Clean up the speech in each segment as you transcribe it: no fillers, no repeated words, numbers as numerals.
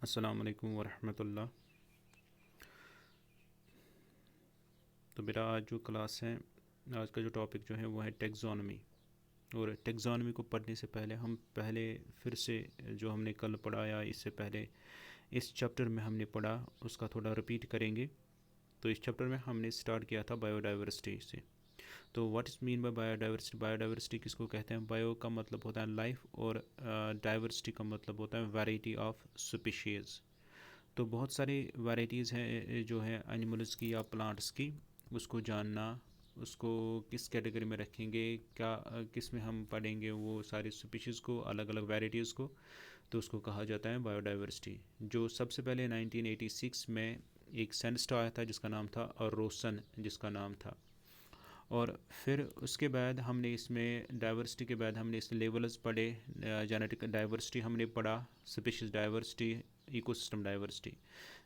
अस्सलाम वालेकुम वरहमतुल्लाह। तो मेरा आज जो क्लास है, आज का जो टॉपिक जो है वो है टेक्सोनमी। और टेक्सोनमी को पढ़ने से पहले हम फिर से जो हमने कल पढ़ा या इससे पहले इस चैप्टर में हमने पढ़ा उसका थोड़ा रिपीट करेंगे। तो इस चैप्टर में हमने स्टार्ट किया था बायोडाइवर्सिटी से। तो what is mean by biodiversity? Biodiversity किसको कहते हैं? बायो का मतलब होता है लाइफ और डाइवर्सिटी का मतलब होता है वैरायटी ऑफ स्पीशीज़। तो बहुत सारी वैराइटीज़ हैं जो है एनिमल्स की या प्लांट्स की, उसको जानना, उसको किस कैटेगरी में रखेंगे, क्या किस में हम पढ़ेंगे वो सारी स्पीशीज़ को, अलग अलग वैराइटीज़ को, तो उसको कहा जाता है बायोडाइवर्सिटी। जो सबसे पहले 1986 में एक साइंटिस्ट आया था जिसका नाम था रोसन, जिसका नाम था। और फिर उसके बाद हमने इसमें डाइवर्सिटी के बाद हमने इस लेवल्स पढ़े। जेनेटिक डाइवर्सिटी हमने पढ़ा, species diversity, ecosystem diversity.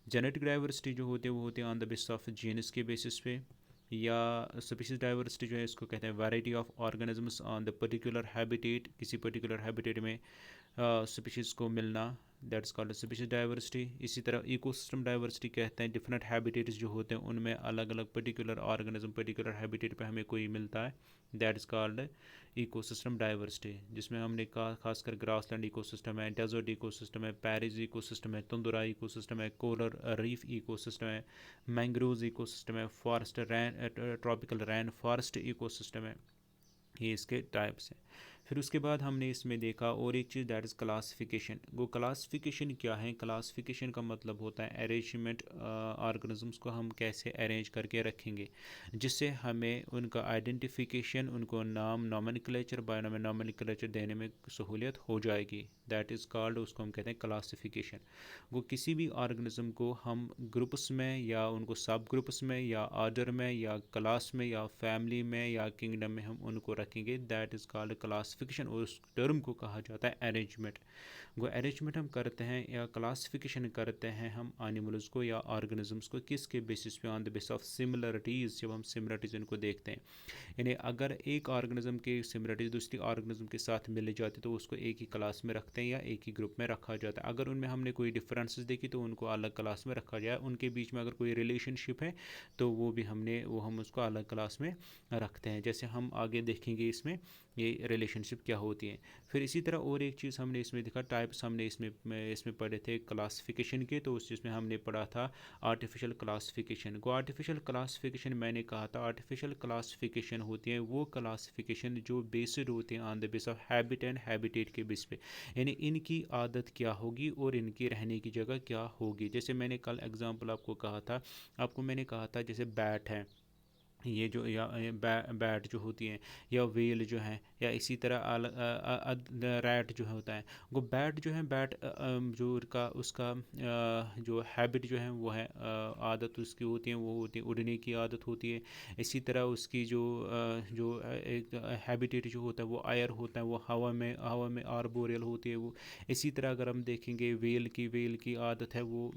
Genetic diversity जो होती है वो होती है on the basis of genus के बेसिस पे, या स्पीशीज डाइवर्सिटी जो है इसको कहते हैं variety of organisms on the particular habitat, किसी पर्टिकुलर हैबिटेट में स्पीशीज़ को मिलना, दैट्स कॉल्ड स्पीशीज डाइवर्सिटी। इसी तरह इकोसिस्टम डाइवर्सिटी कहते हैं डिफरेंट हैबिटेट्स जो होते हैं उनमें अलग अलग पर्टिकुलर ऑर्गेनिज्म पर्टिकुलर हैबिटेट पे हमें कोई मिलता है, that is called ecosystem diversity. जिसमें हमने कहा खासकर ग्रासलैंड इकोसिस्टम है, डेजर्ट इकोसिस्टम है, पैरिस इकोसिस्टम है, तुंदुरा इकोसिस्टम है, कोरल रीफ इकोसिस्टम है, मैंग्रोव इकोसिस्टम है, फॉरेस्ट रैन ट्रॉपिकल रैन फॉरेस्ट इकोसिस्टम है। ये इसके टाइप्स हैं। फिर उसके बाद हमने इसमें देखा और एक चीज़, दैट इज़ क्लासिफिकेशन। वो क्लासिफिकेशन क्या है? क्लासिफिकेशन का मतलब होता है अरेंजमेंट, ऑर्गेनिजम्स को हम कैसे अरेंज करके रखेंगे जिससे हमें उनका आइडेंटिफिकेशन, उनको नाम, नॉमेनक्लेचर, बायोनॉमिनक्लेचर देने में सहूलियत हो जाएगी। दैट इज़ कॉल्ड, उसको हम कहते हैं क्लासिफिकेशन। वो किसी भी ऑर्गेनिज्म को हम ग्रुप्स में या उनको सब ग्रुप्स में या ऑर्डर में या क्लास में या फैमिली में या किंगडम में हम उनको रखेंगे, दैट इज़ कॉल्ड क्लासिफिकेशन। और उस टर्म को कहा जाता है अरेंजमेंट। वो अरेंजमेंट हम करते हैं या क्लासिफिकेशन करते हैं हम एनिमल्स को या ऑर्गेनिजम्स को किसके बेसिस पे? On the basis of similarities. जब हम सिमिलरिटीज़ इनको देखते हैं, यानी अगर एक ऑर्गेनिज्म की सिमिलरिटीज दूसरी ऑर्गेनिज्म के साथ मिल जाती तो उसको एक ही क्लास में रखते हैं या एक ही ग्रुप में रखा जाता है। अगर उनमें हमने कोई डिफरेंसेस देखी तो उनको अलग क्लास में रखा जाए। उनके बीच में अगर कोई रिलेशनशिप है तो वो हम उसको अलग क्लास में रखते हैं। जैसे हम आगे देखेंगे इसमें ये रिलेशनशिप क्या होती है। फिर इसी तरह और एक चीज़ हमने इसमें देखा, टाइप्स हमने इसमें पढ़े थे क्लासिफिकेशन के। तो उस चीज़ में हमने पढ़ा था आर्टिफिशियल क्लासिफिकेशन को। आर्टिफिशियल क्लासिफिकेशन मैंने कहा था, आर्टिफिशियल क्लासिफिकेशन होती है वो क्लासिफिकेशन जो बेस्ड होते हैं on the base of habit and habitat के बेस पे, यानी इनकी आदत क्या होगी और इनकी रहने की जगह क्या होगी। जैसे मैंने कल एग्जांपल आपको मैंने कहा था जैसे बैट है, ये जो या बैट जो होती है, या वेल जो है, या इसी तरह रैट जो होता है। वो बैट जो है, बैट जो उसका जो हैबिट जो है वो है, आदत उसकी होती है, वो होती है उड़ने की आदत होती है। इसी तरह उसकी जो एक हैबिटेट जो होता है वो एयर होता है, वो हवा में आर्बोरियल होती है वो। इसी तरह अगर हम देखेंगे वेल की आदत है वो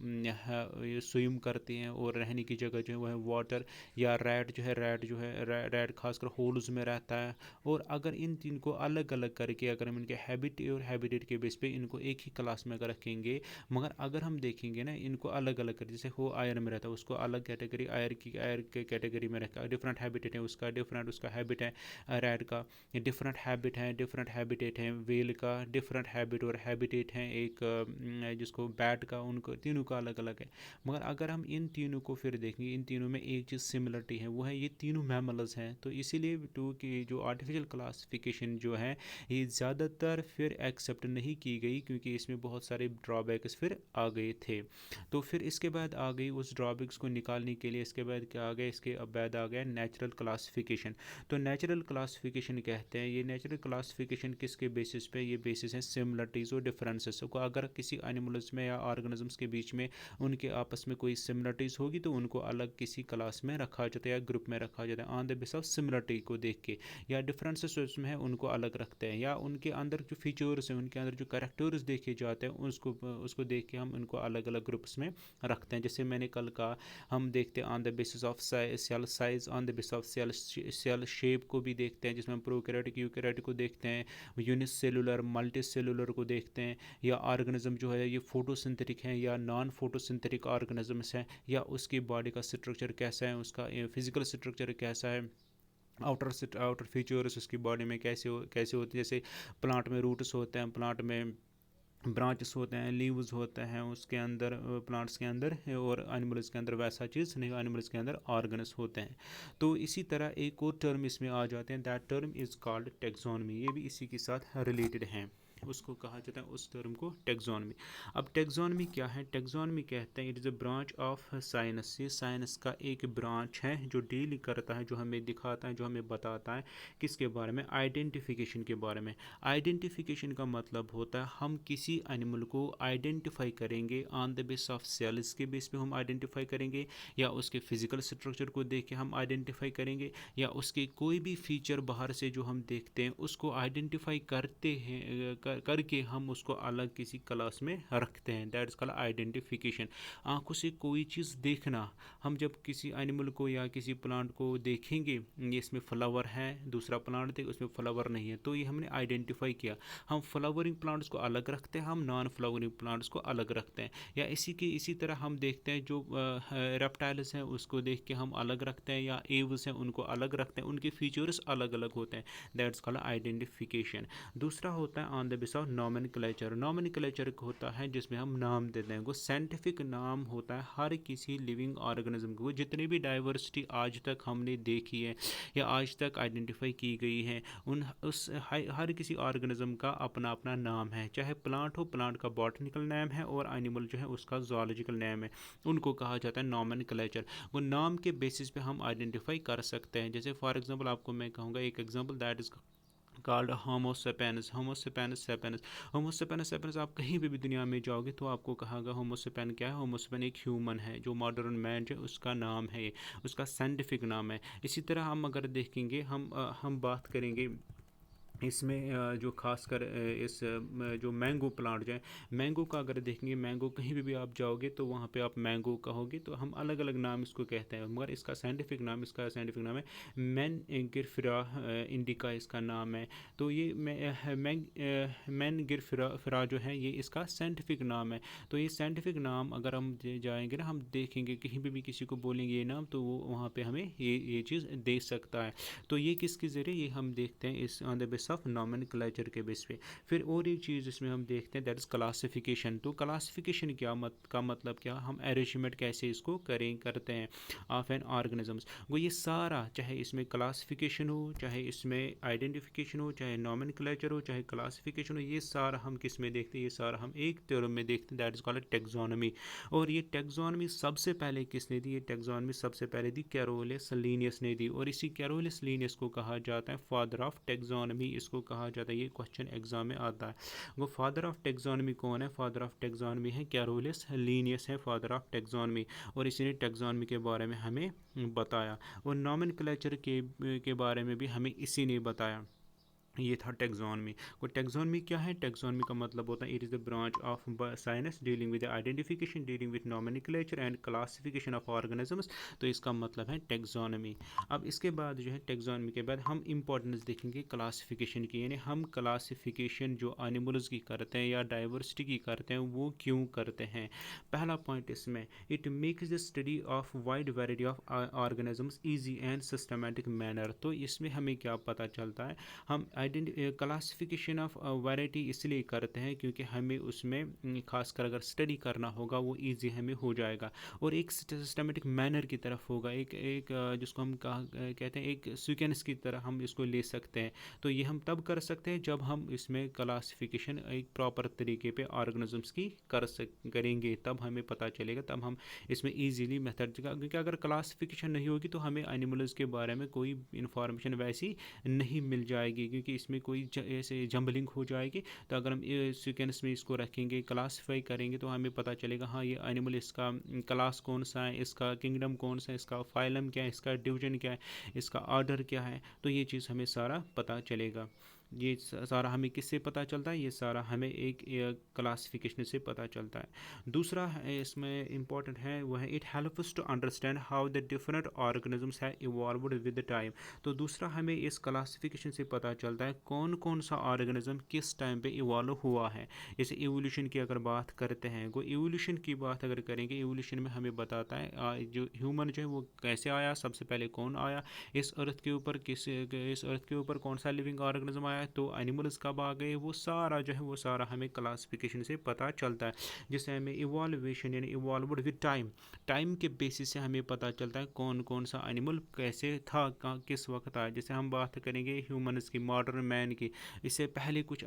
स्विम करते हैं और रहने की जगह जो है वो है वाटर। या रैट जो है रैट खासकर होल्स में रहता है। और अगर इन तीन को अलग अलग करके अगर हम इनके हैबिट और हैबिटेट के बेस पे इनको एक ही क्लास में अगर रखेंगे, मगर अगर हम देखेंगे ना इनको अलग अलग कर, जैसे हो आयर में रहता है उसको अलग कैटेगरी आयर के कैटेगरी में रखा, डिफरेंट हैबिटेट है उसका, डिफरेंट उसका हैबिट है। रैट का डिफरेंट हैबिट है, डिफरेंट हैबिटेट है। वेल का डिफरेंट हैबिट और हैबिटेट है एक, जिसको बैट का, उनको तीनों का अलग अलग है। मगर अगर हम इन तीनों को फिर देखेंगे, इन तीनों में एक चीज़ सिमिलरिटी है, वो है ये तीनों मैमल्स हैं। तो इसीलिए टू की जो आर्टिफिशियल क्लासिफिकेशन जो है ये ज़्यादातर फिर एक्सेप्ट नहीं की गई, क्योंकि इसमें बहुत सारे ड्रॉबैक्स फिर आ गए थे। तो फिर इसके बाद आ गई उस ड्रॉबैक्स को निकालने के लिए इसके बाद क्या आ गया, इसके बाद आ गया नेचुरल क्लासिफिकेशन। तो नेचुरल क्लासिफिकेशन कहते हैं, ये नेचुरल क्लासिफिकेशन किसके बेसिस पे? ये बेसिस है सिमिलरिटीज़ और डिफरेंसेस को। अगर किसी एनिमल्स में या ऑर्गेनिजम्स के बीच में उनके आपस में कोई सिमिलरिटीज़ होगी तो उनको अलग किसी क्लास में रखा जाता है या ग्रुप में रखा जाता है on the base of similarity को देख के, या डिफरेंसेस उसमें है उनको अलग रखते हैं, या उनके अंदर जो फीचर्स हैं उनके अंदर जो कैरेक्टर्स देखे जाते हैं उसको देख के हम उनको अलग अलग ग्रुप्स में रखते हैं। जैसे मैंने कल कहा, हम देखते हैं on the basis of cell size, on the basis of cell shape को भी देखते हैं, जिसमें हम प्रोकैरियोटिक यूकैरियोटिक को देखते हैं, यूनिसेलुलर मल्टी सेलुलर को देखते हैं, या ऑर्गेनिज्म जो है ये फोटोसिंथेटिक है या नॉन फोटोसिंथेटिक ऑर्गेनिजम्स हैं, या उसकी बॉडी का स्ट्रक्चर कैसा है, उसका फिजिकल स्ट्रक्चर कैसा है, आउटर फीचर्स उसकी बॉडी में कैसे होते हैं। जैसे प्लांट में रूट्स होते हैं, प्लांट में ब्रांचेस होते हैं, लीव्स होते हैं उसके अंदर, प्लांट्स के अंदर, और एनिमल्स के अंदर वैसा चीज़ नहीं, एनिमल्स के अंदर ऑर्गन्स होते हैं। तो इसी तरह एक और टर्म इसमें आ जाते हैं, that term is called taxonomy, ये भी इसी के साथ रिलेटेड हैं, उसको कहा जाता है उस टर्म को टैक्सोनॉमी। अब टैक्सोनॉमी क्या है? टैक्सोनॉमी कहते हैं it is a branch of science, ये साइंस का एक ब्रांच है जो डील करता है, जो हमें दिखाता है, जो हमें बताता है किसके बारे में, आइडेंटिफिकेशन के बारे में। आइडेंटिफिकेशन का मतलब होता है हम किसी एनिमल को आइडेंटिफाई करेंगे on the base of cells के बेस पे हम आइडेंटिफाई करेंगे, या उसके फिजिकल स्ट्रक्चर को देख के हम आइडेंटिफाई करेंगे, या उसके कोई भी फीचर बाहर से जो हम देखते हैं उसको आइडेंटिफाई करते हैं करके हम उसको अलग किसी क्लास में रखते हैं, दैट इज कॉल्ड आइडेंटिफिकेशन। आंखों से कोई चीज़ देखना, हम जब किसी एनिमल को या किसी प्लांट को देखेंगे, ये इसमें फ्लावर है, दूसरा प्लांट देख उसमें फ्लावर नहीं है, तो ये हमने आइडेंटिफाई किया। हम फ्लावरिंग प्लांट्स को अलग रखते हैं, हम नॉन फ्लावरिंग प्लांट्स को अलग रखते हैं। या इसी तरह हम देखते हैं जो रेप्टाइल्स हैं उसको देख के हम अलग रखते हैं, या एव्स हैं उनको अलग रखते हैं, उनके फीचर्स अलग अलग होते हैं, दैट्स कॉल्ड आइडेंटिफिकेशन। दूसरा होता है on the base of nomenclature. Nomenclature होता है जिसमें हम नाम देते हैं, वो साइंटिफिक नाम होता है हर किसी लिविंग ऑर्गेनिज्म को, जितनी भी डाइवर्सिटी आज तक हमने देखी है या आज तक आइडेंटिफाई की गई है, हर किसी ऑर्गेनिज्म का अपना अपना नाम है, चाहे प्लांट हो, प्लांट का बॉटनिकल नेम है, और एनिमल जो है उसका जोलॉजिकल नेम है, उनको कहा जाता है नॉमेनक्लेचर। वो नाम के बेसिस पे हम आइडेंटिफाई कर सकते हैं। जैसे फॉर एग्जांपल आपको मैं कहूँगा एक एग्जांपल, दैट इज कॉल्ड होमो सेपेनस। आप कहीं पे भी दुनिया में जाओगे तो आपको कहागा होमो सेपेन क्या है। होमो सेपेन एक ह्यूमन है, जो मॉडर्न मैन है उसका नाम है, उसका साइंटिफिक नाम है। इसी तरह हम अगर देखेंगे, हम बात करेंगे इसमें जो खासकर इस जो मैंगो प्लांट जो है, मैंगो का अगर देखेंगे, मैंगो कहीं भी आप जाओगे तो वहाँ पे आप मैंगो कहोगे, तो हम अलग अलग नाम इसको कहते हैं, मगर इसका साइंटिफिक नाम है मैनगिरफिरा इंडिका, इसका नाम है। तो ये मैनगिरफिरा जो है ये इसका साइंटिफिक नाम है। तो ये साइंटिफिक नाम अगर हम जाएंगे ना, हम देखेंगे कहीं पे भी किसी को बोलेंगे ये नाम, तो वो वहाँ पे हमें ये चीज़ दे सकता है। तो ये किसके ज़रिए ये हम देखते हैं, इस on the base of nomenclature के बेस पे। फिर और एक चीज़ इसमें हम देखते हैं, दैट इज़ क्लासिफिकेशन। तो क्लासिफिकेशन का मतलब क्या, हम अरेंजमेंट कैसे इसको करते हैं ऑफ एन ऑर्गेनिजम्स। वो ये सारा, चाहे इसमें क्लासिफिकेशन हो, चाहे इसमें आइडेंटिफिकेशन हो, चाहे नॉमेनक्लेचर हो, चाहे क्लासिफिकेशन हो, ये सारा हम किस में देखते हैं, ये सारा हम एक टर्म में देखते हैं, दैट इज़ कॉल्ड टैक्सोनॉमी। और ये टैक्सोनॉमी सबसे पहले किसने दी? ये टैक्सोनॉमी सबसे पहले दी कैरोलस लीनियस ने दी, और इसी कैरोलस लीनियस को कहा जाता है फादर ऑफ टैक्सोनॉमी, इसको कहा जाता है। ये क्वेश्चन एग्जाम में आता है, वो फादर ऑफ टैक्सोनॉमी कौन है? फादर ऑफ टैक्सोनॉमी है कैरोलस लीनियस है फादर ऑफ टैक्सोनॉमी, और इसी ने टैक्सोनॉमी के बारे में हमें बताया, और नॉमेनक्लेचर के बारे में भी हमें इसी ने बताया। ये था टैक्सोनॉमी। को टैक्सोनॉमी क्या है? टैक्सोनॉमी का मतलब होता है it is the branch of science dealing with identification, dealing with nomenclature and classification of organisms. तो इसका मतलब है टैक्सोनॉमी। अब इसके बाद जो है टैक्सोनॉमी के बाद हम इंपॉर्टेंस देखेंगे क्लासिफिकेशन की, यानी हम क्लासिफिकेशन जो एनिमल्स की करते हैं या डाइवर्सिटी की करते हैं वो क्यों करते हैं। पहला पॉइंट इसमें, it makes the study of wide variety of organisms easy and systematic manner. तो इसमें हमें क्या पता चलता है, हम क्लासिफिकेशन ऑफ वैरायटी इसलिए करते हैं क्योंकि हमें उसमें खासकर अगर स्टडी करना होगा वो इजी हमें हो जाएगा, और एक सिस्टमेटिक मैनर की तरफ होगा, एक जिसको हम कहते हैं एक सीक्वेंस की तरह हम इसको ले सकते हैं। तो ये हम तब कर सकते हैं जब हम इसमें क्लासिफिकेशन एक प्रॉपर तरीके पे ऑर्गेनिजम्स की करेंगे, तब हमें पता चलेगा, तब हम इसमें ईजीली मेथड, क्योंकि अगर क्लासिफिकेशन नहीं होगी तो हमें एनिमल्स के बारे में कोई इन्फॉर्मेशन वैसी नहीं मिल जाएगी, क्योंकि कि इसमें कोई ऐसे जंबलिंग हो जाएगी, तो अगर हम सीक्वेंस में इसको रखेंगे, क्लासीफाई करेंगे, तो हमें पता चलेगा हाँ ये एनिमल, इसका क्लास कौन सा है, इसका किंगडम कौन सा है, इसका फाइलम क्या है, इसका डिवीजन क्या है, इसका ऑर्डर क्या है, तो ये चीज़ हमें सारा पता चलेगा। ये सारा हमें किससे पता चलता है? ये सारा हमें एक क्लासिफिकेशन से पता चलता है। दूसरा है इसमें इम्पॉर्टेंट है वो है it helps to understand how the different organisms have evolved with the time. तो दूसरा हमें इस क्लासिफिकेशन से पता चलता है कौन कौन सा ऑर्गेनिज्म किस टाइम पे इवॉल्व हुआ है। जैसे इवोल्यूशन की अगर बात करते हैं, वो इवोल्यूशन की बात अगर करेंगे, इवोल्यूशन में हमें बताता है जो ह्यूमन जो है वो कैसे आया, सबसे पहले कौन आया इस अर्थ के ऊपर, इस अर्थ के ऊपर कौन सा लिविंग ऑर्गेनिज्म आया, तो एनिमल्स कब आ गए, वो सारा जो है वो सारा हमें क्लासिफिकेशन से पता चलता है। जिससे हमें इवॉल्वेशन यानी इवॉल्व्ड विद टाइम, टाइम के बेसिस से हमें पता चलता है कौन कौन सा एनिमल कैसे था, किस वक्त आया। जैसे हम बात करेंगे ह्यूमन्स की, मॉडर्न मैन की, इससे पहले कुछ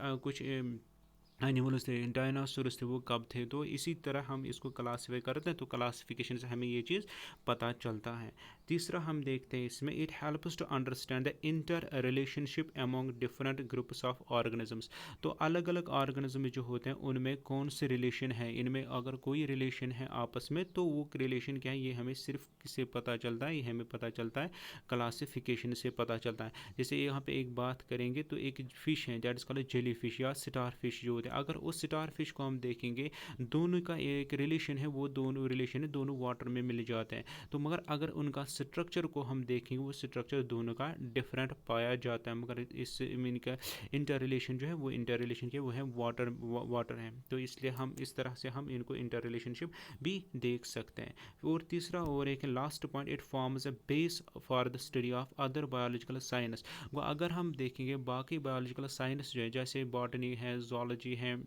एनिमल्स थे, डायनासोरस थे, वो कब थे। तो इसी तरह हम इसको क्लासीफाई करते हैं, तो क्लासिफिकेशन से हमें ये चीज़ पता चलता है। तीसरा हम देखते हैं इसमें it helps to understand the inter relationship among different groups of organisms. तो अलग अलग ऑर्गेनिज्म जो होते हैं उनमें कौन से रिलेशन है, इनमें अगर कोई रिलेशन है आपस में, तो वो रिलेशन क्या है ये हमें सिर्फ किससे पता चलता है, ये हमें पता चलता है क्लासिफिकेशन से पता चलता है। जैसे यहाँ पे एक बात करेंगे तो एक फ़िश है that is called jelly fish या स्टार फिश जो होते हैं। अगर उस स्टार फिश को हम देखेंगे, दोनों का एक रिलेशन है, वो दोनों रिलेशन है, दोनों वाटर में मिल जाते हैं। तो मगर अगर उनका स्ट्रक्चर को हम देखेंगे, वो स्ट्रक्चर दोनों का डिफरेंट पाया जाता है। मगर इस इनका इंटर रिलेशन जो है वो इंटर रिलेशन के वो है वाटर है। तो इसलिए हम इस तरह से हम इनको इंटर रिलेशनशिप भी देख सकते हैं। और तीसरा और एक last point, it forms a base for the study of other biological science. वो अगर हम देखेंगे बाकी बायोलॉजिकल साइंस जो है, जैसे बॉटनी है, जोलॉजी है,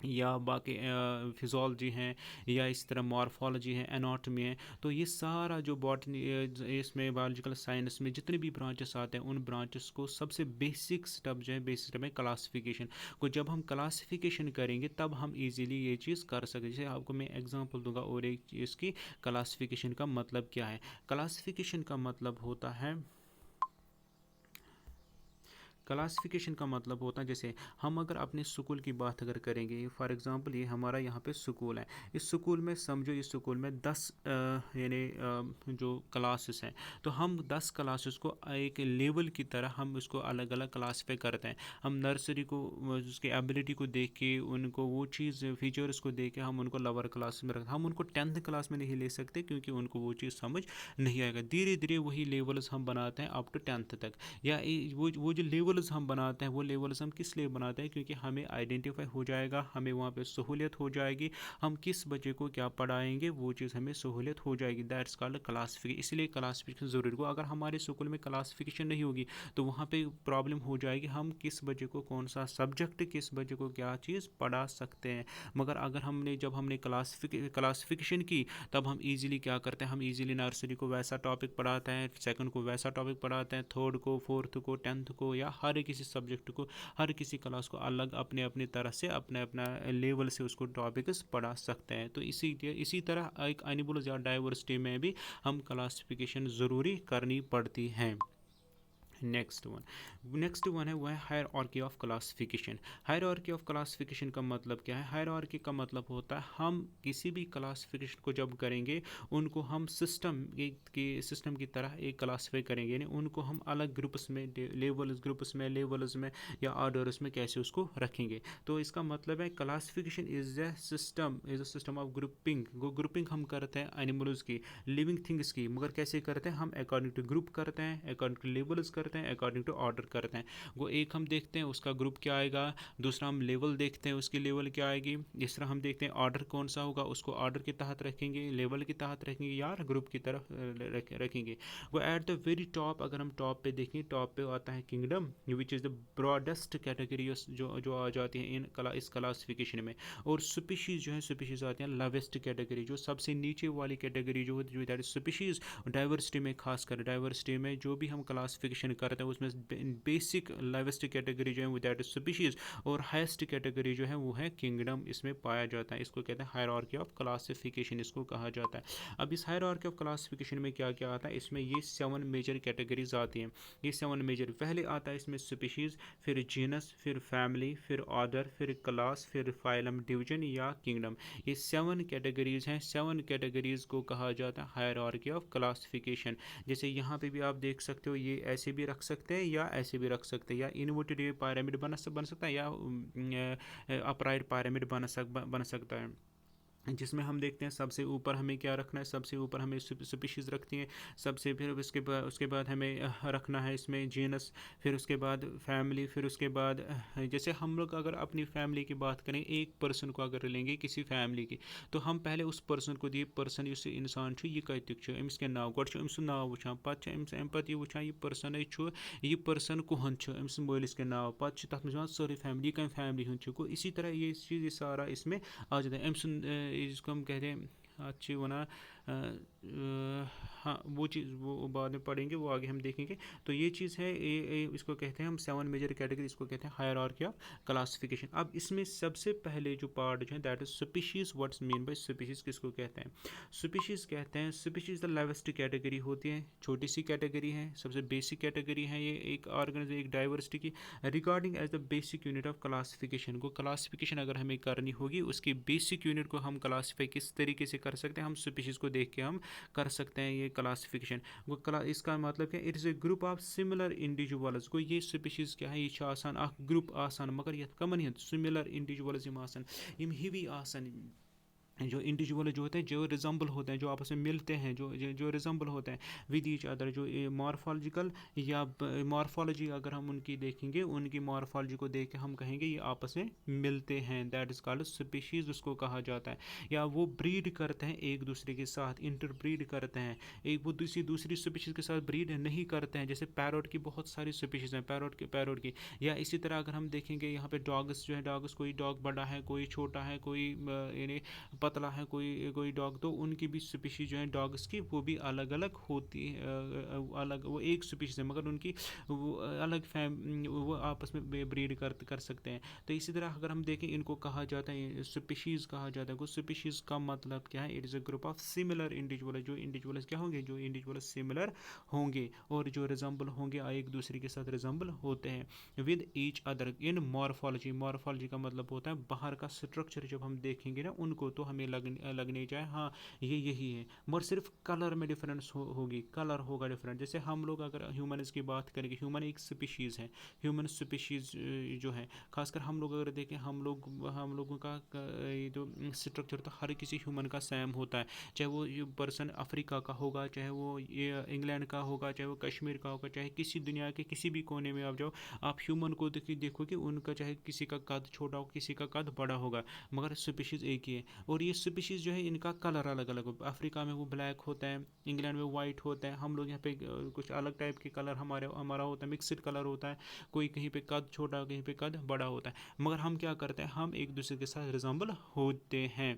या बाकी फिजोलॉजी है, या इस तरह मॉर्फोलॉजी है, एनाटॉमी है, तो ये सारा जो बॉटनी इसमें बायोलॉजिकल साइंस में जितने भी ब्रांचेस आते हैं, उन ब्रांचेस को सबसे बेसिक स्टेप जो है, बेसिक स्टेप है क्लासिफिकेशन को। जब हम क्लासिफिकेशन करेंगे तब हम इजीली ये चीज़ कर सकते हैं। जैसे आपको मैं एग्जांपल दूंगा और एक चीज़ की, क्लासिफिकेशन का मतलब क्या है। क्लासिफिकेशन का मतलब होता है, क्लासिफिकेशन का मतलब होता है, जैसे हम अगर अपने स्कूल की बात अगर करेंगे, फॉर एग्जांपल ये हमारा यहाँ पे स्कूल है। इस स्कूल में समझो, इस स्कूल में 10 यानी जो क्लासेस हैं, तो हम 10 क्लासेस को एक लेवल की तरह हम उसको अलग अलग क्लासीफाई करते हैं। हम नर्सरी को उसके एबिलिटी को देख के, उनको वो चीज़ फीचर्स को देख के हम उनको लोअर क्लास में रखते हैं। हम उनको 10th क्लास में नहीं ले सकते, क्योंकि उनको वो चीज़ समझ नहीं आएगा। धीरे धीरे वही लेवल्स हम बनाते हैं अप टू 10th तक। या वो जो लेवल्स हम बनाते हैं, वो लेवल्स हम किस लिए बनाते हैं, क्योंकि हमें आइडेंटिफाई हो जाएगा, हमें वहाँ पे सहूलियत हो जाएगी, हम किस बच्चे को क्या पढ़ाएंगे वो चीज़ हमें सहूलियत हो जाएगी। That's called classification. इसलिए क्लासिफिकेशन ज़रूरी हो। अगर हमारे स्कूल में क्लासिफिकेशन नहीं होगी तो वहाँ पे प्रॉब्लम हो जाएगी, हम किस बच्चे को कौन सा सब्जेक्ट, किस बच्चे को क्या चीज़ पढ़ा सकते हैं। मगर अगर जब हमने क्लासिफिकेशन की, तब हम इजीली क्या करते हैं, हम इजीली नर्सरी को वैसा टॉपिक पढ़ाते हैं, सेकंड को वैसा टॉपिक पढ़ाते हैं, थर्ड को, फोर्थ को, 10th को, या हर किसी सब्जेक्ट को, हर किसी क्लास को अलग अपने अपनी तरह से अपने अपना लेवल से उसको टॉपिक्स पढ़ा सकते हैं। तो इसी तरह एक एनिमल्स या डाइवर्सिटी में भी हम क्लासिफिकेशन ज़रूरी करनी पड़ती है। नेक्स्ट वन है वो है hierarchy of classification. Hierarchy of classification का मतलब क्या है? हायरार्की का मतलब होता है हम किसी भी क्लासिफिकेशन को जब करेंगे, उनको हम सिस्टम की तरह एक क्लासीफाई करेंगे, यानी उनको हम अलग ग्रुप्स में, लेवल्स में या ऑर्डर्स में कैसे उसको रखेंगे। तो इसका मतलब है classification is a system of grouping हम करते हैं एनिमल्स की, लिविंग थिंग्स की। मगर कैसे करते हैं? हम अकॉर्डिंग टू ग्रुप करते हैं, अकॉर्डिंग टू लेवल्स करते हैं, अकॉर्डिंग टू ऑर्डर करते हैं। वो एक हम देखते हैं उसका ग्रुप क्या आएगा, दूसरा हम लेवल देखते हैं उसकी लेवल क्या आएगी, तीसरा हम देखते हैं ऑर्डर कौन सा होगा, उसको ऑर्डर के तहत रखेंगे, लेवल के तहत रखेंगे, या ग्रुप की तरफ रखेंगे। वो एट द वेरी टॉप, अगर हम टॉप पे देखें, टॉप पे आता है kingdom, which is the broadest category जो आ जाती है इस क्लासिफिकेशन में। और स्पीशीज़ जो है, स्पीशीज़ आती हैं लोवेस्ट कैटेगरी, जो सबसे नीचे वाली कैटेगरी जो दैट इज स्पीशीज़। डाइवर्सिटी में, खासकर डाइवर्सिटी में जो भी हम क्लासिफिकेशन करते हैं उसमें बेसिक लाइवेस्ट कैटेगरी जो है वो दैट इज स्पीशीज, और हाईएस्ट कैटेगरी जो है वो है किंगडम इसमें पाया जाता है। इसको कहते हैं हायरार्की ऑफ क्लासिफिकेशन इसको कहा जाता है। अब इस हायरार्की ऑफ क्लासिफिकेशन में क्या क्या आता है, इसमें ये 7 मेजर कैटेगरीज आती हैं। ये 7 मेजर, पहले आता है इसमें स्पीशीज, फिर जीनस, फिर फैमिली, फिर ऑर्डर, फिर क्लास, फिर फाइलम, डिवीजन या किंगडम। ये 7 कैटेगरीज हैं। 7 कैटेगरीज को कहा जाता है हायरार्की ऑफ क्लासिफिकेशन। जैसे यहाँ पे भी आप देख सकते हो, ये ऐसे भी रख सकते हैं या ऐसे भी रख सकते हैं, या इन्वर्टेड पिरामिड बन सकता है या अपराइट पिरामिड बन सकता है, जिसमें हम देखते हैं सबसे ऊपर हमें क्या रखना है, सबसे ऊपर हमें स्पीशीज़ रखती हैं सबसे, फिर उसके बाद हमें रखना है इसमें जीनस, फिर उसके बाद फैमिली, फिर उसके बाद जैसे हम लोग अगर अपनी फैमिली की बात करें, एक पर्सन को अगर लेंगे किसी फैमिली की, तो हम पहले उस पर्सन को दिए पर्सन इस इंसान ये कत अमिस क्या नाव गो अमिस नाव वुचान पे अमिस अम पे यह वुचान यह पर्सन कहन अमिस मलिस क्या नाव पे तथ में सारी फैमिली कम फैमिली हूँ। इसी तरह ये चीज़ ये सारा इसमें आ जाता है। अम इसको हम कहते हैं अच्छी बना, हाँ वो चीज़ वो बाद में पढ़ेंगे, वो आगे हम देखेंगे। तो ये चीज़ है, इसको कहते हैं हम 7 मेजर कैटेगरी, इसको कहते हैं हायरार्की ऑफ क्लासिफिकेशन। अब इसमें सबसे पहले जो पार्ट जो है that is species. What's mean by species, किसको कहते हैं? स्पीशीज कहते हैं, स्पीशीज द लाइवेस्ट कैटेगरी होती है, छोटी सी कैटेगरी है, सबसे बेसिक कैटेगरी है ये एक ऑर्गेनिज्म एक डाइवर्सिटी की, regarding as the basic unit of classification. को क्लासिफिकेशन अगर हमें करनी होगी, उसकी बेसिक यूनिट को हम क्लासीफाई किस तरीके से कर सकते हैं, हम स्पीशीज को देख के हम कर सकते हैं ये क्लासिफिकेशन। वो इसका मतलब क्या, it is a group of similar individuals. को ये स्पीशीज क्या है, ये आसान अख ग्रुप आसान, मगर ये कमन सिमिलर इंडिविजुअल्स यम आसान, यम हिवी आसान, जो इंडिविजुअल जो होते हैं, जो रिजम्बल होते हैं, जो आपस में मिलते हैं, जो रिजम्बल होते हैं विद ईच अदर, जो मॉर्फोलॉजिकल या मॉर्फोलॉजी अगर हम उनकी देखेंगे, उनकी मॉर्फोलॉजी को देख के हम कहेंगे ये आपस में मिलते हैं, दैट इज कॉल्ड स्पीशीज उसको कहा जाता है। या वो ब्रीड करते हैं एक दूसरे के साथ, इंटरब्रीड करते हैं, एक वो दूसरी स्पीशीज के साथ ब्रीड नहीं करते हैं। जैसे पैरोट की बहुत सारी स्पीशीज हैं, पैरोट की। या इसी तरह अगर हम देखेंगे यहाँ पे डॉग्स जो है, डॉग्स कोई डॉग बड़ा है, कोई छोटा है, कोई यानी पतला है, कोई डॉग, तो उनकी भी स्पीशीज जो है डॉग्स की वो भी अलग अलग होती है, अलग वो एक स्पीशीज है मगर उनकी वो अलग वो आपस में ब्रीड कर सकते हैं। तो इसी तरह अगर हम देखें, इनको कहा जाता है स्पीशीज कहा जाता है। स्पीशीज का मतलब क्या है, it is a group of similar individual, जो इंडिविजुअल्स क्या होंगे, जो इंडिविजुअल सिमिलर होंगे और जो रिजम्बल होंगे, एक दूसरे के साथ रिजम्बल होते हैं with each other in morphology. Morphology का मतलब होता है बाहर का स्ट्रक्चर, जब हम देखेंगे ना उनको तो हमें लगने जाए हाँ ये यही है, मगर सिर्फ कलर में डिफरेंस होगी, कलर होगा डिफरेंट। जैसे हम लोग अगर ह्यूमन्स की बात करेंगे, ह्यूमन एक स्पीशीज़ है, ह्यूमन स्पीशीज़ जो है, खासकर हम लोग अगर देखें, हम लोगों का ये जो स्ट्रक्चर तो हर किसी ह्यूमन का सेम होता है, चाहे वो पर्सन अफ्रीका का होगा, चाहे वो ये इंग्लैंड का होगा, चाहे वो कश्मीर का होगा, चाहे किसी दुनिया के किसी भी कोने में आप जाओ, आप ह्यूमन को देखोगे उनका चाहे किसी का कद छोटा हो, किसी का कद बड़ा होगा, मगर स्पीशीज़ एक ही है। और ये स्पीशीज़ जो है इनका कलर अलग अलग हो, अफ्रीका में वो ब्लैक होता है, इंग्लैंड में वाइट होता है, हम लोग यहाँ पे कुछ अलग टाइप के कलर हमारा होता है, मिक्सड कलर होता है, कोई कहीं पे कद छोटा कहीं पे कद बड़ा होता है, मगर हम क्या करते हैं, हम एक दूसरे के साथ रिजम्बल होते हैं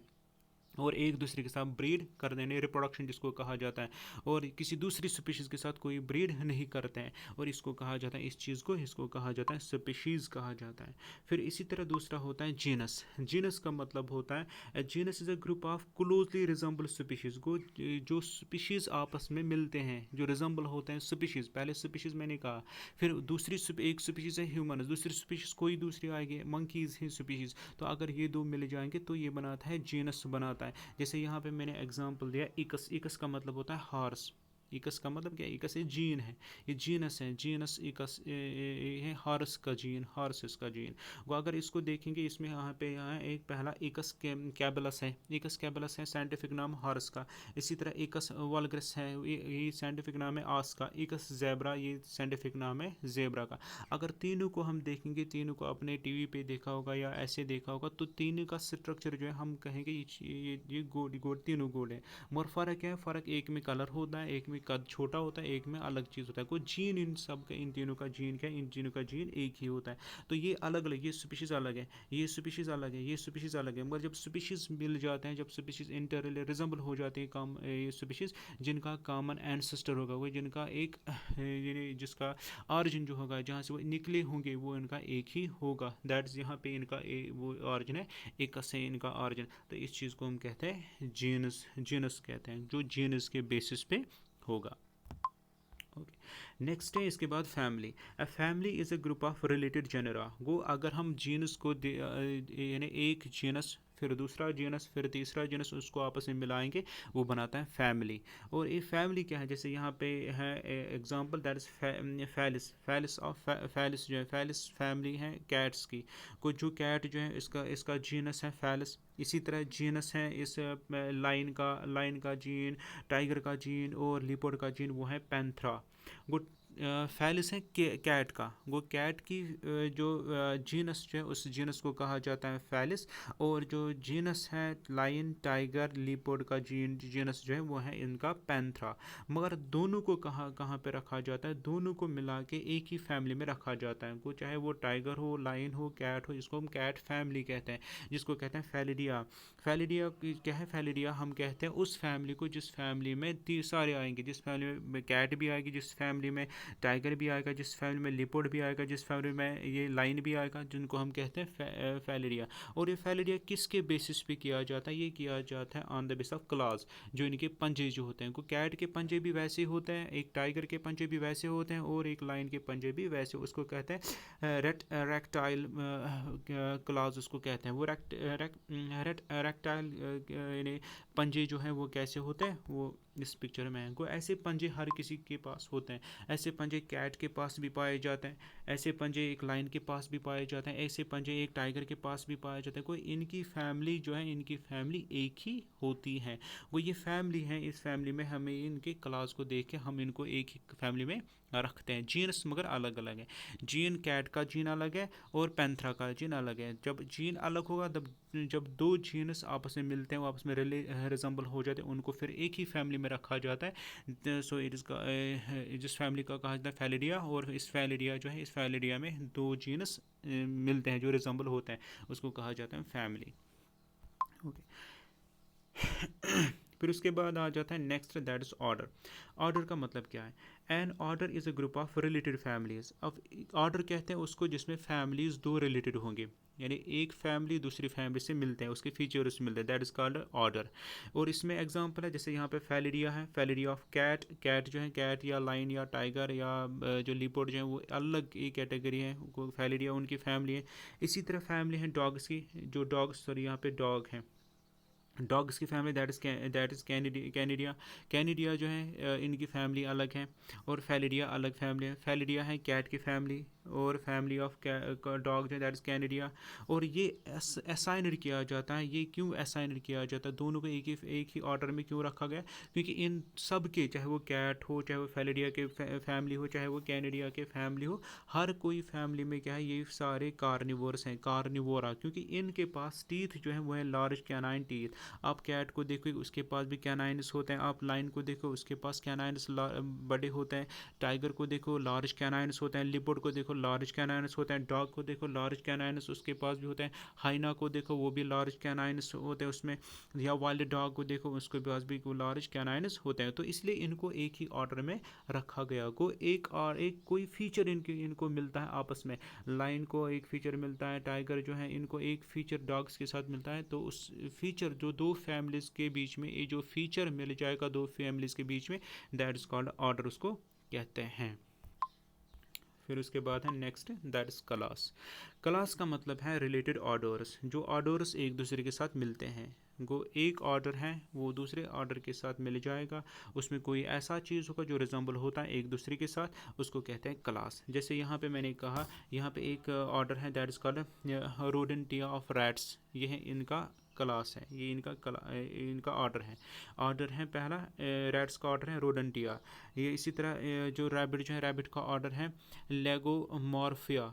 और एक दूसरे के साथ ब्रीड कर देने, रिप्रोडक्शन जिसको कहा जाता है, और किसी दूसरी स्पीशीज़ के साथ कोई ब्रीड नहीं करते हैं, और इसको कहा जाता है, इस चीज़ को इसको कहा जाता है स्पीशीज़ कहा जाता है। फिर इसी तरह दूसरा होता है जीनस। जीनस का मतलब होता है genus is a group of closely resemble species को, जो स्पीशीज़ आपस में मिलते हैं, जो रिजम्बल होते हैं स्पीशीज़, पहले स्पीशीज़ मैंने कहा, फिर दूसरी एक स्पीशीज़ है ह्यूमन, दूसरी स्पीशीज़ कोई दूसरी आएगी मंकीज़ है स्पीशीज़, तो अगर ये दो मिल जाएंगे तो ये बनाता है जीनस बनाता है। जैसे यहाँ पे मैंने एग्जांपल दिया इकस। इकस का मतलब होता है हॉर्स। इकस का मतलब क्या है, इकस ये जीन है, ये जीनस है, जीनस इकस है हॉर्स का जीन, हॉर्सेस का जीन। वो अगर इसको देखेंगे, इसमें यहाँ एक पहला इकस कैबलस है, इकस कैबलस है साइंटिफिक नाम हॉर्स का। इसी तरह इकस वल्गरस है, ये साइंटिफिक नाम है आस का। इकस जेब्रा, ये साइंटिफिक नाम है जेब्रा का। अगर तीनों को हम देखेंगे, तीनों को अपने टीवी पे देखा होगा या ऐसे देखा होगा, तो तीनों का स्ट्रक्चर जो है हम कहेंगे ये गोल तीनों गोल है, मगर फ़र्क क्या है, फ़र्क एक में कलर होता है, एक में में कद छोटा होता है, एक में अलग चीज़ होता है। कोई जीन इन सब का, इन तीनों का जीन क्या है, इन तीनों का जीन एक ही होता है। तो ये अलग अलग, ये स्पीशीज़ अलग है, ये स्पीशीज़ अलग है, ये स्पीशीज़ अलग है। मगर जब स्पीशीज़ मिल जाते हैं, जब स्पीशीज़ इंटर रिजेंबल हो जाते हैं, काम ये स्पीशीज़ जिनका कॉमन एंसेस्टर होगा, वो जिनका एक जिसका ऑरिजिन जो होगा, जहाँ से वो निकले होंगे, वो इनका एक ही होगा। दैट्स यहाँ पे इनका वो ऑरिजिन है, एक से इनका ऑरिजिन। तो इस चीज़ को हम कहते हैं जीनस, जीनस कहते हैं, जो जीनस के बेसिस पे होगा। ओके, नेक्स्ट है इसके बाद family. A family is a group of related genera. वो अगर हम जीनस को यानी एक जीनस, फिर दूसरा जीनस, फिर तीसरा जीनस, उसको आपस में मिलाएंगे, वो बनाता है फैमिली। और ये फैमिली क्या है, जैसे यहाँ पे है example, that is Felis. Felis of Felis जो है, फैलिस फैमिली है कैट्स की। को जो कैट जो है, इसका इसका जीनस है फैलिस। इसी तरह जीनस है इस लाइन का जीन, टाइगर का जीन और लिपोर्ड का जीन, वो है पैंथरा। वो फैलिस है कैट का। वो कैट की जो जीनस जो है, उस जीनस को कहा जाता है फैलिस। और जो जीनस है लायन, टाइगर, लिपोर्ड का जीनस जो है, वो है इनका पैंथरा। मगर दोनों को कहाँ कहाँ पे रखा जाता है, दोनों को मिला के एक ही फैमिली में रखा जाता है। वो चाहे वो टाइगर हो, लायन हो, कैट हो, इसको हम कैट फैमिली कहते हैं, जिसको कहते हैं फैलिडिया। फैलिडिया क्या है, फैलिडिया हम कहते हैं उस फैमिली को जिस फैमिली में सारे आएंगे, जिस फैमिली में कैट भी आएगी, जिस फैमिली में टाइगर भी आएगा, जिस फैमिली में लिपोर्ड भी आएगा, जिस फैमिली में ये लाइन भी आएगा, जिनको हम कहते हैं फैलिडिया। और ये फैलिडिया किसके बेसिस पे किया जाता है, ये किया जाता है on the base of clause. जो इनके पंजे जो होते हैं, को कैट के पंजे भी वैसे होते हैं, एक टाइगर के पंजे भी वैसे होते हैं, और एक लाइन के पंजे भी वैसे, उसको कहते हैं रेक्टाइल क्लॉज उसको कहते हैं। वो रेक्टाइल यानी पंजे जो हैं वो कैसे होते हैं, वो इस पिक्चर में है। को ऐसे पंजे हर किसी के पास होते हैं। ऐसे पंजे कैट के पास भी पाए जाते हैं, ऐसे पंजे एक लाइन के पास भी पाए जाते हैं, ऐसे पंजे एक टाइगर के पास भी पाए जाते हैं। कोई इनकी फैमिली जो है, इनकी फैमिली एक ही होती है। वो ये फैमिली है, इस फैमिली में हमें इनके क्लास को देख के हम इनको एक ही फैमिली में रखते हैं। जीन्स मगर अलग अलग है। जीन कैट का जीन अलग है और पैंथरा का जीन अलग है। जब जीन अलग होगा, तब जब दो जीनस आपस में मिलते हैं, वो आपस में रिजेंबल हो जाते हैं, उनको फिर एक ही फैमिली में रखा जाता है। सो इट इज़ जिस फैमिली का कहा जाता है फैलिडिया, और इस फैलिडिया जो है, इस फैलिडिया में दो जीनस मिलते हैं जो रिजेंबल होते हैं, उसको कहा जाता है फैमिली। ओके फिर उसके बाद आ जाता है next, that is order. Order का मतलब क्या है? An order is a group of related families. अब ऑर्डर कहते हैं उसको जिसमें फैमिलीज दो रिलेटेड होंगे, यानी एक फैमिली दूसरी फैमिली से मिलते हैं, उसके फीचर्स मिलते हैं, दैट इज़ कॉल्ड ऑर्डर। और इसमें एग्जांपल है, जैसे यहाँ पे फैलिडिया है, फैलिडिया ऑफ कैट। कैट जो है, कैट या लाइन या टाइगर या जो लिपोर्ड जो है, वो अलग एक कैटेगरी है, फैलिडिया उनकी फैमिली है। इसी तरह फैमिली है डॉग्स की, जो डॉग्स, सॉरी यहाँ पे डॉग हैं, डॉग्स की फैमिली, दैट इज़ कैनिडिया। कैनिडिया जो है, इनकी फैमिली अलग है, और फैलिडिया अलग फैमिली है। फैलिडिया है कैट की फैमिली, और फैमिली ऑफ डॉग जो है, दैट इज़ कैनिडिया। और ये असाइनड किया जाता है। ये क्यों असाइनड किया जाता है, दोनों को एक ही ऑर्डर में क्यों रखा गया? क्योंकि इन सब के, चाहे वो कैट हो, चाहे वो फैलिडिया के फैमिली हो, चाहे वो कैनिडिया के फैमिली हो, हर कोई फैमिली में क्या है, ये सारे कार्निवोर्स हैं, कार्निवोरा। क्योंकि इनके पास टीथ जो है वो है लार्ज कैनाइन टीथ। आप कैट को देखो, उसके पास भी कैनाइन्स होते हैं। आप लाइन को देखो, उसके पास कैनाइन्स बड़े होते हैं। टाइगर को देखो, लार्ज कैनाइन्स होते हैं। लिपोर्ड को देखो, लार्ज कैनाइन्स होते हैं। डॉग को देखो, लार्ज कैनाइन्स उसके पास भी होते हैं। हाइना को देखो, वो भी लार्ज कैनाइन्स होते हैं उसमें। या वाइल्ड डॉग को देखो, उसके पास भी लार्ज कैनाइन्स होते हैं। तो इसलिए इनको एक ही ऑर्डर में रखा गया। को एक और एक कोई फीचर इनको मिलता है आपस में। लाइन को एक फीचर मिलता है, टाइगर जो है इनको एक फीचर डॉग्स के साथ मिलता है। तो उस फीचर जो दो फैमिलीज़ के बीच में, ये जो फीचर मिल जाएगा दो फैमिलीज़ के बीच में, दैट इज़ कॉल्ड ऑर्डर, उसको कहते हैं। फिर उसके बाद है next, that is class. Class का मतलब है रिलेटेड ऑर्डर्स, जो ऑर्डर्स एक दूसरे के साथ मिलते हैं। वो एक ऑर्डर है, वो दूसरे ऑर्डर के साथ मिल जाएगा, उसमें कोई ऐसा चीज़ होगा जो रिजेंबल होता है एक दूसरे के साथ, उसको कहते हैं क्लास। जैसे यहाँ पे मैंने कहा, यहाँ पे एक ऑर्डर है, that is called Rodentia of rats. ये है इनका क्लास है, ये इनका ऑर्डर है। पहला रैट्स का ऑर्डर है रोडेंटिया। ये इसी तरह जो रैबिट जो है, रैबिट का ऑर्डर है लेगोमॉर्फिया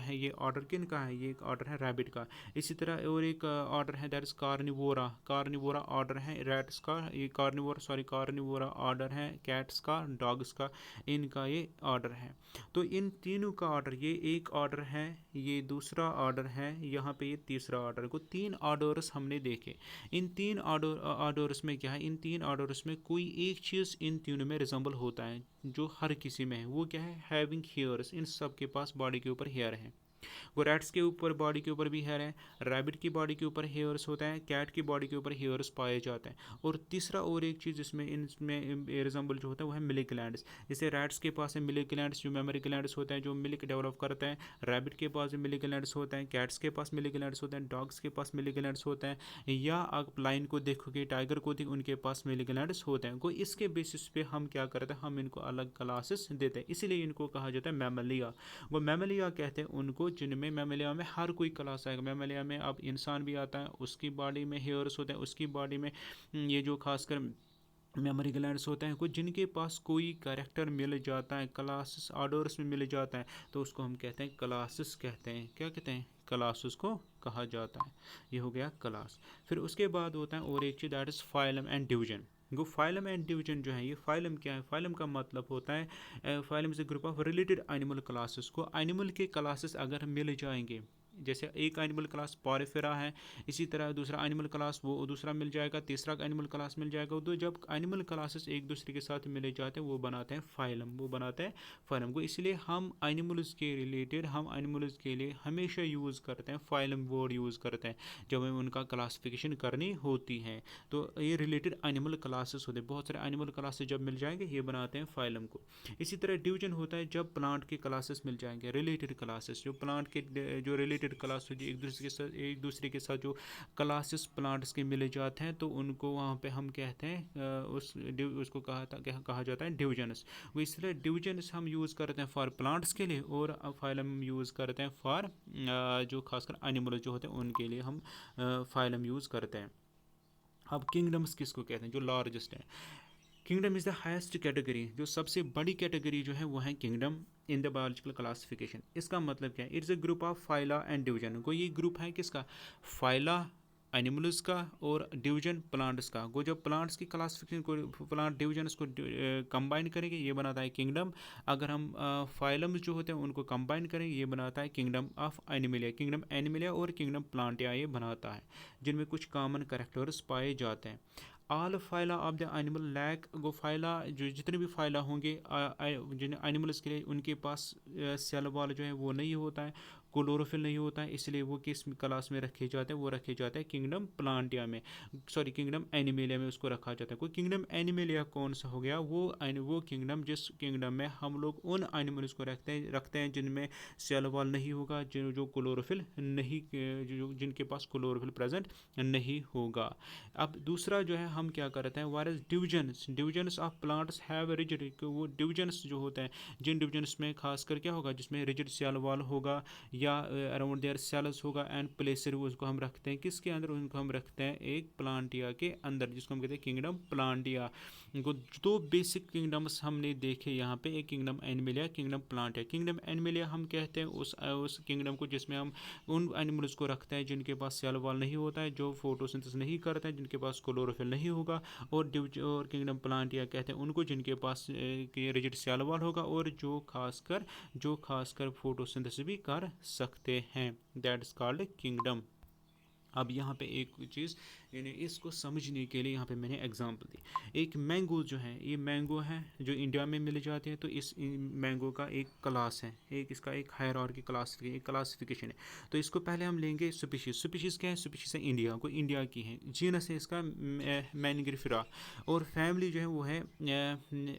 है। ये ऑर्डर किन का है? ये एक ऑर्डर है रैबिट का। इसी तरह और एक ऑर्डर है दैट इज कार्निवोरा ऑर्डर है रैट्स का। ये कार्निवोरा ऑर्डर है कैट्स का, डॉग्स का, इनका ये ऑर्डर है। तो इन तीनों का ऑर्डर, ये एक ऑर्डर है, ये दूसरा ऑर्डर है, यहाँ पे ये तीसरा ऑर्डर को 3 ऑर्डर्स हमने देखे। इन 3 ऑर्डर्स में क्या है? इन 3 ऑर्डर्स में कोई एक चीज़ इन तीनों में रिजेंबल होता है जो हर किसी में है। वो क्या है? Having hairs. इन सब के पास बॉडी के ऊपर हेयर है। वो रैट्स के ऊपर बॉडी के ऊपर भी हेयर है, रैबिट की बॉडी के ऊपर हेयर्स होता है, कैट की बॉडी के ऊपर हेयर्स पाए जाते हैं। और तीसरा और एक चीज़ इसमें इनमें रिजेंबल जो होता है वो है मिल्क ग्लैंड्स। जैसे रैट्स के पास है मिल्क ग्लैंड्स, जो मेमोरी ग्लैंड्स होते हैं जो मिल्क डेवलप करते हैं। रैबिट के पास भी मिल्क ग्लैंड्स होते हैं, कैट्स के पास मिल्क ग्लैंड्स होते हैं, डॉग्स के पास मिल्क ग्लैंड्स होते हैं, या आप लाइन को देखोगे, टाइगर को देखो, उनके पास मिल्क ग्लैंड्स होते हैं। को इसके बेसिस पे हम क्या करते हैं? हम इनको अलग क्लासेस देते हैं, इसीलिए इनको कहा जाता है मैमलिया। वो मैमलिया कहते हैं उनको जिनमें मैमलिया में हर कोई क्लास आएगा। मैमलिया में अब इंसान भी आता है, उसकी बॉडी में हेयर्स होते हैं, उसकी बॉडी में ये जो खासकर मेमोरी ग्लैंड्स होते हैं, कुछ जिनके पास कोई कैरेक्टर मिल जाता है, क्लासेस ऑर्डर्स में मिल जाता है, तो उसको हम कहते हैं क्लासेस कहते हैं। क्या कहते हैं? क्लासेस को कहा जाता है। ये हो गया क्लास। फिर उसके बाद होता है और एक चीज़ that is phylum and division. वो फाइलम एंड डिवीजन जो है, ये फाइलम क्या है? फाइलम का मतलब होता है phylum is a group of related animal classes. को एनिमल के क्लासेस अगर मिल जाएंगे, जैसे एक एनिमल क्लास पॉरिफेरा है, इसी तरह दूसरा एनिमल क्लास वो दूसरा मिल जाएगा, तीसरा एनिमल क्लास मिल जाएगा। तो जब एनिमल क्लासेस एक दूसरे के साथ मिले जाते हैं वो बनाते हैं फाइलम को। इसलिए हम एनिमल्स के रिलेटेड, हम एनिमल्स के लिए हमेशा यूज़ करते हैं फाइलम वर्ड यूज़ करते हैं जब हमें उनका क्लासिफिकेशन करनी होती है। तो ये रिलेटेड एनिमल क्लासेस होते हैं, बहुत सारे एनिमल क्लासेस जब मिल जाएंगे ये बनाते हैं फाइलम को। इसी तरह डिवीजन होता है जब प्लांट के क्लासेस मिल जाएंगे, रिलेटेड क्लासेस, जो प्लांट के जो रिलेटेड क्लास हो, एक दूसरे के साथ जो क्लासेस प्लांट्स के मिले जाते हैं, तो उनको वहाँ पे हम कहते हैं उसको कहा जाता है डिवीजन्स। वो इसलिए डिवीजन्स हम यूज़ करते हैं फॉर प्लांट्स के लिए, और फाइलम यूज़ करते हैं फॉर जो खासकर एनिमल जो होते हैं उनके लिए हम फाइलम यूज़ करते हैं। अब किंगडम्स किसको कहते हैं? जो लार्जेस्ट है। Kingdom is the highest category, जो सबसे बड़ी कैटेगरी जो है वो है kingdom in the biological classification. इसका मतलब क्या है? It's a group of phyla and division. को ये ग्रुप है किसका? फाइला एनिमल्स का और डिवीजन प्लांट्स का। वो जब प्लांट्स की क्लासिफिकेशन को, प्लांट डिवीजन्स को कंबाइन करेंगे ये बनाता है किंगडम। अगर हम फाइलम्स जो होते हैं उनको कंबाइन करेंगे ये बनाता है kingdom of Animalia. Kingdom Animalia और किंगडम प्लांटिया ये बनाता है, जिनमें कुछ कॉमन कैरेक्टर्स पाए जाते हैं। All phyla of the animal lack, वो फाइला जो जितने भी फाइला होंगे जिन एनिमल्स के लिए, उनके पास सेल वॉल जो है वो नहीं होता है, क्लोरोफिल नहीं होता है, इसलिए वो किस क्लास में रखे जाते हैं? वो रखे जाते हैं किंगडम प्लांटिया में, सॉरी किंगडम एनिमेलिया में उसको रखा जाता है। कोई किंगडम एनिमेलिया कौन सा हो गया? वो किंगडम जिस किंगडम में हम लोग उन एनिमल्स को रखते हैं जिनमें सेल वॉल नहीं होगा, जो क्लोरोफिल नहीं, जिनके पास क्लोरोफिल प्रेजेंट नहीं होगा। अब दूसरा जो है हम क्या करते हैं? Virus divisions of plants have rigid. वो डिवीजन्स जो होते हैं, जिन डिवीजन्स में खासकर क्या होगा? जिसमें रिजिड सेल वॉल होगा या अराउंड देयर सेल्स होगा, एंड प्लेसर उसको हम रखते हैं किसके अंदर? उनको हम रखते हैं एक प्लांटिया के अंदर, जिसको हम कहते हैं किंगडम प्लांटिया। दो बेसिक किंगडम्स हमने देखे यहाँ पे, एक kingdom Animalia, kingdom Plantae. Kingdom Animalia हम कहते हैं उस किंगडम को जिसमें हम उन एनिमल्स को रखते हैं जिनके पास सेल वॉल नहीं होता है, जो फोटोसिंथेसिस नहीं करते हैं, जिनके पास क्लोरोफिल नहीं होगा। और किंगडम प्लांटिया कहते हैं उनको जिनके पास रिजिड सेल वॉल होगा और जो खासकर फोटोसिंथेसिस भी कर सकते हैं। That is called kingdom. अब यहाँ पे एक चीज़, यानी इसको समझने के लिए यहाँ पे मैंने एग्जांपल दी। एक मैंगो जो है, ये मैंगो है जो इंडिया में मिल जाते हैं, तो इस मैंगो का एक क्लास है, इसका एक हायरार्की क्लासिफिकेशन है। तो इसको पहले हम लेंगे स्पीशीज़ क्या है? स्पीशीज़ है इंडिया, को इंडिया की है। जीनस है इसका मैनिग्रिफेरा, और फैमिली जो है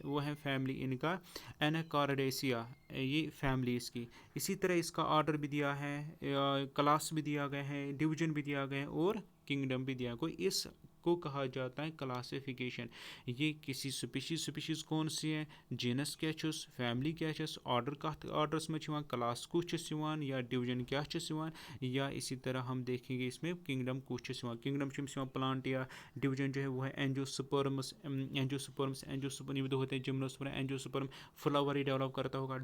वो है फैमिली इनका एनाकार्डेसिया, ये फैमिली इसकी। इसी तरह इसका ऑर्डर भी दिया है, क्लास भी दिया गया है, डिवीजन भी दिया गया है और किंगडम भी दिया। कोई इस को कहा जाता है क्लासिफिकेशन। ये किसी स्पीशीज़ कौन सी है, जीनस क्या छुस, फैमिली क्या छुस, ऑर्डर कत ऑर्डरस में छुवान, क्लास कुछ छुस यिवान, या डिवीजन क्या छुस यिवान, या इसी तरह हम देखेंगे इसमें किंगडम कुछ छुस यिवान। किंगडम छुस यिवान प्लांट, या डिवीजन जो है वो है एंजियोस्पर्म्स। ये भी होते हैं जिम्नोस्पर्म, एंजियोस्पर्म फ्लावर ही डेवलप करता होगा।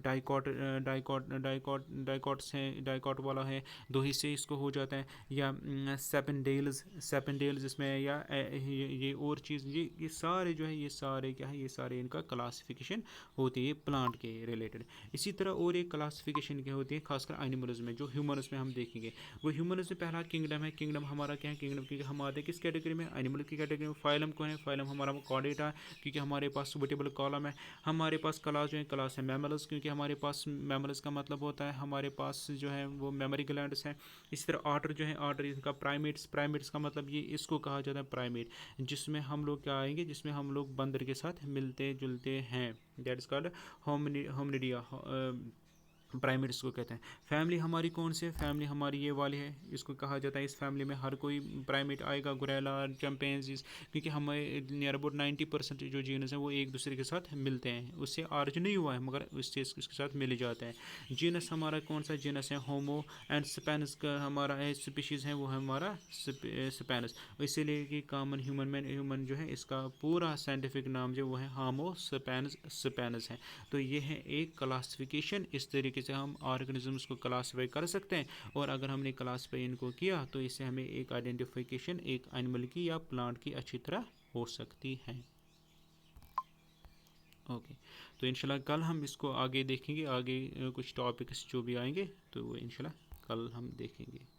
डाइकॉट वाला है, दो हिस्से इसको हो जाता है। या सेपेंडेल्स इसमें, या ये और चीज़, ये सारे जो है, ये सारे क्या है, ये सारे इनका क्लासिफिकेशन होती है प्लांट के रिलेटेड। इसी तरह और एक क्लासिफिकेशन क्या होती है खासकर एनिमल्स में, जो ह्यूमन्स में हम देखेंगे। वो ह्यूमन्स में पहला किंगडम है। किंगडम हमारा क्या है, किंगडम क्योंकि हम आते हैं किस कैटेगरी में, एनिमल की कैटेगरी में। फाइलम कौन है, फाइलम हमारा कॉर्डेटा, क्योंकि हमारे पास सुबटेबल कॉलम है। हमारे पास क्लास जो है, क्लास है मैमल्स, क्योंकि हमारे पास मैमल्स का मतलब होता है हमारे पास जो है वो मेमोरी ग्लैंड्स हैं। इसी तरह ऑर्डर जो है, ऑर्डर इनका प्राइमेट्स का मतलब ये इसको कहा जाता है प्राइमेट, जिसमें हम लोग क्या आएंगे, जिसमें हम लोग बंदर के साथ मिलते जुलते हैं। दैट इज कॉल्ड होमिनिडिया, प्राइमेट्स को कहते हैं। फैमिली हमारी कौन सी है, फैमिली हमारी ये वाली है, इसको कहा जाता है इस फैमिली में हर कोई प्राइमेट आएगा, गुरेला, चैंपेंजीज, क्योंकि हमें नियर अबाउट 90% जो जीनस हैं वो एक दूसरे के साथ मिलते हैं। उससे आर्ज नहीं हुआ है मगर उससे इसके साथ मिल जाते हैं। जीनस हमारा कौन सा जीनस है, होमो एंड स्पेनस का हमारा है स्पीशीज़ है, वो है हमारा स्पेनस। इसीलिए कि कॉमन ह्यूमन जो है इसका पूरा साइंटिफिक नाम जो वो है होमो स्पेनस है। तो ये है एक क्लासिफिकेशन, इस तरीके से हम ऑर्गेनिजम्स को क्लासीफाई कर सकते हैं। और अगर हमने क्लासीफाई इनको किया तो इससे हमें एक आइडेंटिफिकेशन एक एनिमल की या प्लांट की अच्छी तरह हो सकती है। ओके, तो इंशाल्लाह कल हम इसको आगे देखेंगे, आगे कुछ टॉपिक्स जो भी आएंगे तो वो इंशाल्लाह कल हम देखेंगे।